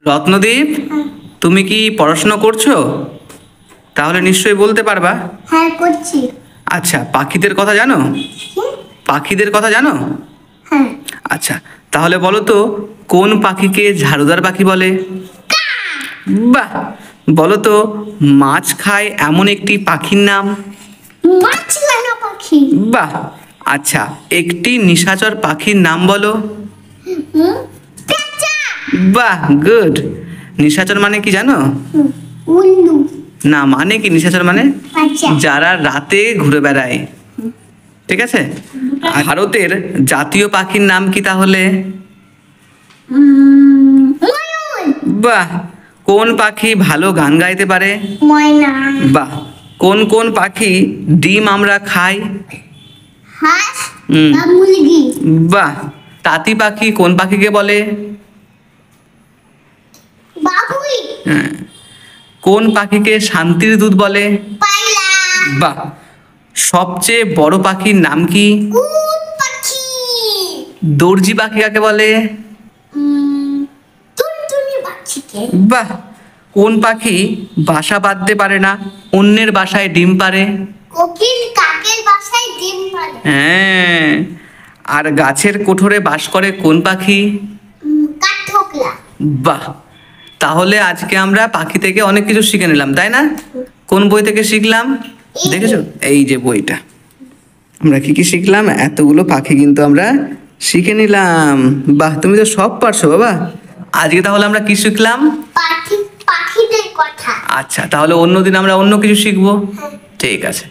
রত্নদীপ, তুমি কি পড়াশোনা করছো? তাহলে নিশ্চয়ই বলতে পারবা। হ্যাঁ, করছি। আচ্ছা, পাখিদের কথা জানো? পাখিদের কথা জানো? হ্যাঁ। আচ্ছা, তাহলে বলো তো কোন পাখিকে ঝাড়ুদার পাখি বলে? বাহ! বলো তো মাছ খায় এমন একটি পাখির নাম? মাছরাঙা পাখি। বাহ! আচ্ছা, একটি নিশাচর পাখির নাম বলো। পেঁচা। বাহ, গুড। নিশাচর মানে কি জানো? উল্লু। না, মানে কি নিশাচর মানে? আচ্ছা। যারা রাতে ঘুরে বেড়ায়। ঠিক আছে। আর ভারতের জাতীয় পাখির নাম কি তাহলে? ময়ূর। বাহ! কোন পাখি ভালো গান গাইতে পারে? ময়না। বাহ! কোন কোন পাখি ডিম আমরা খাই? হাঁস হুম। বা মুরগি। বাহ! তাঁতি পাখি কোন পাখিকে বলে? বাবুই। হ্যাঁ। কোন পাখিকে শান্তির দূত বলে? পায়রা। বাহ! সবচেয়ে বড় পাখির নাম কি? উট পাখি। দর্জি পাখি কাকে বলে? টুনটুনি পাখিকে। বাহ! কোন পাখি বাসা বাঁধতে পারে না, অন্যের বাসায় ডিম পারে? কোকিল কাকের বাসায় ডিম পাড়ে। হ্যাঁ। আর গাছের কোঠরে বাস করে কোন পাখি? কাঠঠোকরা। বাহ! তাহলে আজকে আমরা পাখি থেকে অনেক কিছু শিখে নিলাম, তাই না? কোন বই থেকে শিখলাম দেখেছো? এই যে বইটা। আমরা কি কি শিখলাম? এতগুলো পাখি কিন্তু আমরা শিখে নিলাম। বাহ, তুমি তো সব পারছো বাবা। আজকে তাহলে আমরা কি শিখলাম? পাখিদের কথা। আচ্ছা, তাহলে অন্যদিন আমরা অন্য কিছু শিখবো। ঠিক আছে।